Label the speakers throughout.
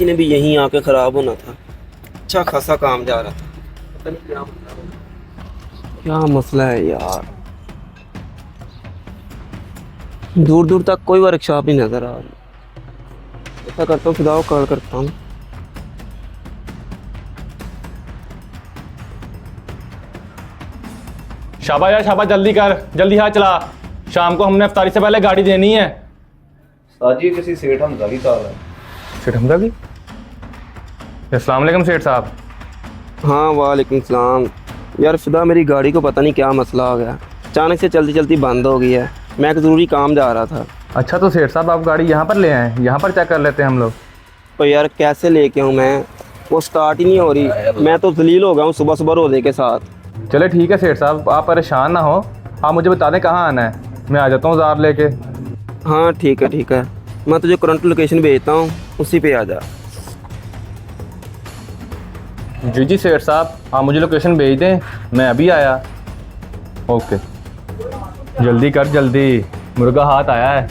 Speaker 1: किसी ने भी यहीं आके ख़राब होना था। अच्छा खासा काम जा रहा था, पता नहीं क्या मसला है यार। दूर दूर तक कोई वर्कशॉप नहीं नज़र आ रही। ऐसा करता हूँ फिदा को कॉल करता हूँ।
Speaker 2: शाबाश यार शाबाश, जल्दी कर, जल्दी हाथ चला। शाम को हमने इफ्तारी से पहले गाड़ी देनी है।
Speaker 3: साजी किसी सेठ हमजा की कॉल है।
Speaker 2: सेठ हमजा की? अस्सलाम वालेकुम सेठ साहब।
Speaker 1: हाँ वालेकुम सलाम। यार फिदा मेरी गाड़ी को पता नहीं क्या मसला हो गया, अचानक से चलती चलती बंद हो गई है। मैं एक ज़रूरी काम जा रहा था।
Speaker 2: अच्छा तो सेठ साहब आप गाड़ी यहाँ पर ले आए, यहाँ पर चेक कर लेते हैं हम लोग।
Speaker 1: तो यार कैसे लेके आऊँ मैं, वो स्टार्ट ही नहीं हो रही। मैं तो जलील हो गया हूँ सुबह सुबह रोज़े के साथ।
Speaker 2: चले ठीक है सेठ साहब, आप परेशान ना हो, आप मुझे बता दें कहाँ आना है, मैं आ जाता हूँ जार लेके।
Speaker 1: हाँ ठीक है, मैं तुझे करंट लोकेशन भेजता हूँ, उसी पे आ जा।
Speaker 2: जी जी सेठ साहब, आप मुझे लोकेशन भेज दें, मैं अभी आया। ओके जल्दी कर जल्दी, मुर्गा हाथ आया है,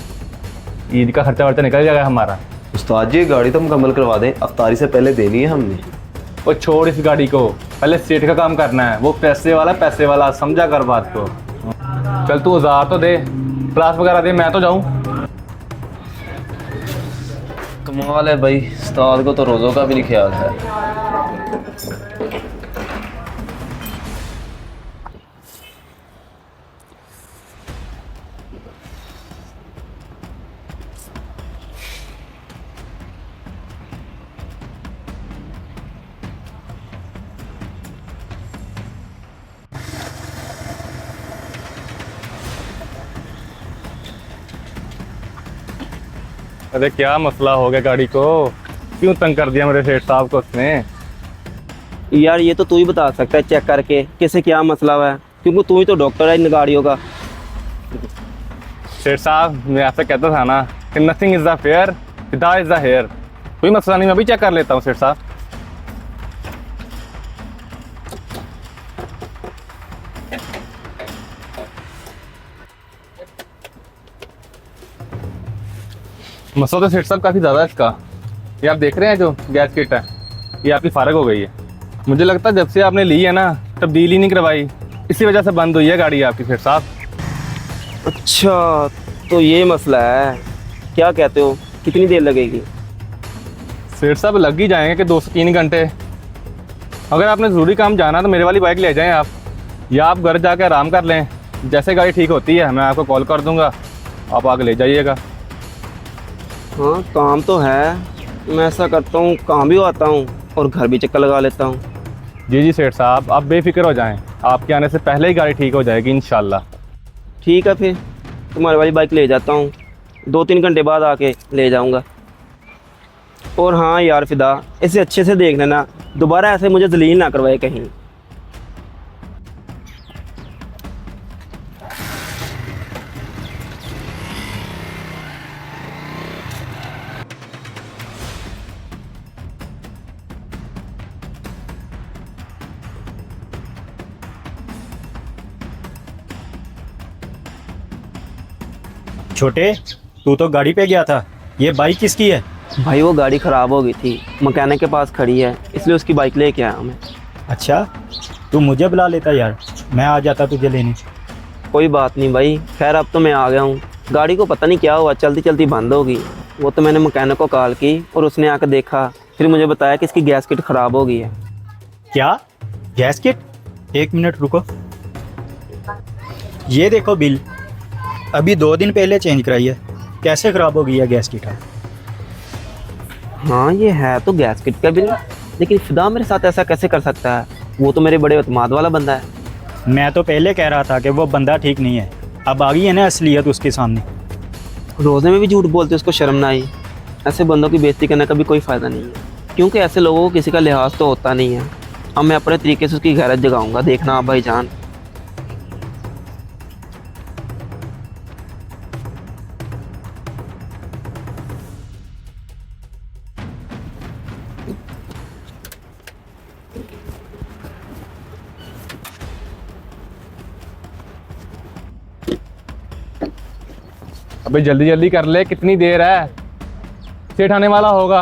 Speaker 2: ईद का खर्चा वर्चा निकल जाएगा हमारा।
Speaker 3: उस्ताद जी गाड़ी तो मुकम्मल करवा दें, अफ्तारी से पहले देनी है हमने।
Speaker 2: वो छोड़ इस गाड़ी को, पहले सेठ का काम करना है, वो पैसे वाला समझा कर बात को। चल तू हज़ार तो दे, क्लास वगैरह दे, मैं तो जाऊँ।
Speaker 3: कमाल है भाई, उस्ताद को तो रोज़ों का भी नहीं ख्याल है।
Speaker 2: अरे क्या मसला हो गया गाड़ी को, क्यों तंग कर दिया मेरे सेठ साहब को उसने?
Speaker 1: यार ये तो तू ही बता सकता है चेक करके किसे क्या मसला हुआ है, क्योंकि तू ही तो डॉक्टर है इन गाड़ियों का।
Speaker 2: सेठ साहब मैं आपसे कहता था ना कि नथिंग इज़ द फेयर, फिदा इज़ द हेयर। कोई मसला नहीं, मैं भी चेक कर लेता हूँ सेठ साहब। मसला तो सेठ साहब काफ़ी ज़्यादा है इसका। ये आप देख रहे हैं जो गैस किट है, ये आपकी फारग हो गई है। मुझे लगता है जब से आपने ली है ना तब्दीली नहीं करवाई, इसी वजह से बंद हुई है गाड़ी आपकी सेठ साहब।
Speaker 1: अच्छा तो ये मसला है, क्या कहते हो कितनी देर लगेगी?
Speaker 2: सेठ साहब लग ही जाएंगे कि 2 से 3 घंटे। अगर आपने ज़रूरी काम जाना तो मेरे वाली बाइक ले जाएं आप, या आप घर जाकर आराम कर लें। जैसे गाड़ी ठीक होती है मैं आपको कॉल कर दूंगा, आप आगे ले जाइएगा।
Speaker 1: हाँ काम तो है, मैं ऐसा करता हूँ काम भी आता हूँ और घर भी चक्कर लगा लेता हूँ।
Speaker 2: जी जी सेठ साहब आप बेफिक्र हो जाएं, आपके आने से पहले ही गाड़ी ठीक हो जाएगी इंशाल्लाह।
Speaker 1: ठीक है फिर तुम्हारी वाली बाइक ले जाता हूँ, 2-3 घंटे बाद आके ले जाऊँगा। और हाँ यार फिदा, इसे अच्छे से देख लेना, दोबारा ऐसे मुझे जलील ना करवाए कहीं।
Speaker 4: छोटे, तू तो गाड़ी पे गया था, ये बाइक किसकी है?
Speaker 1: भाई वो गाड़ी ख़राब हो गई थी, मैकेनिक के पास खड़ी है, इसलिए उसकी बाइक लेके आया मैं।
Speaker 4: अच्छा, तू मुझे बुला लेता यार, मैं आ जाता तुझे लेने।
Speaker 1: कोई बात नहीं भाई, खैर अब तो मैं आ गया हूँ। गाड़ी को पता नहीं क्या हुआ, चलती चलती बंद हो गई। वो तो मैंने मैकेनिक को कॉल की और उसने आकर देखा, फिर मुझे बताया कि इसकी गैस किट ख़राब हो गई है।
Speaker 4: क्या गैस किट? 1 मिनट रुको, ये देखो बिल, अभी 2 दिन पहले चेंज कराई है, कैसे ख़राब हो गई है गैस किट?
Speaker 1: हाँ ये है तो गैस किट का बिल, लेकिन फिदा मेरे साथ ऐसा कैसे कर सकता है? वो तो मेरे बड़े एतमाद वाला बंदा है।
Speaker 4: मैं तो पहले कह रहा था कि वो बंदा ठीक नहीं है, अब आ गई है ना असलियत उसके सामने।
Speaker 1: रोज़े में भी झूठ बोलते उसको शर्म ना आई। ऐसे बंदों की बेइज्जती करने का भी कोई फ़ायदा नहीं है, क्योंकि ऐसे लोगों को किसी का लिहाज तो होता नहीं है। अब मैं अपने तरीके से उसकी गैरत जगाऊंगा, देखना आप भाईजान।
Speaker 2: अबे जल्दी जल्दी कर ले, कितनी देर है, सेठ आने वाला होगा।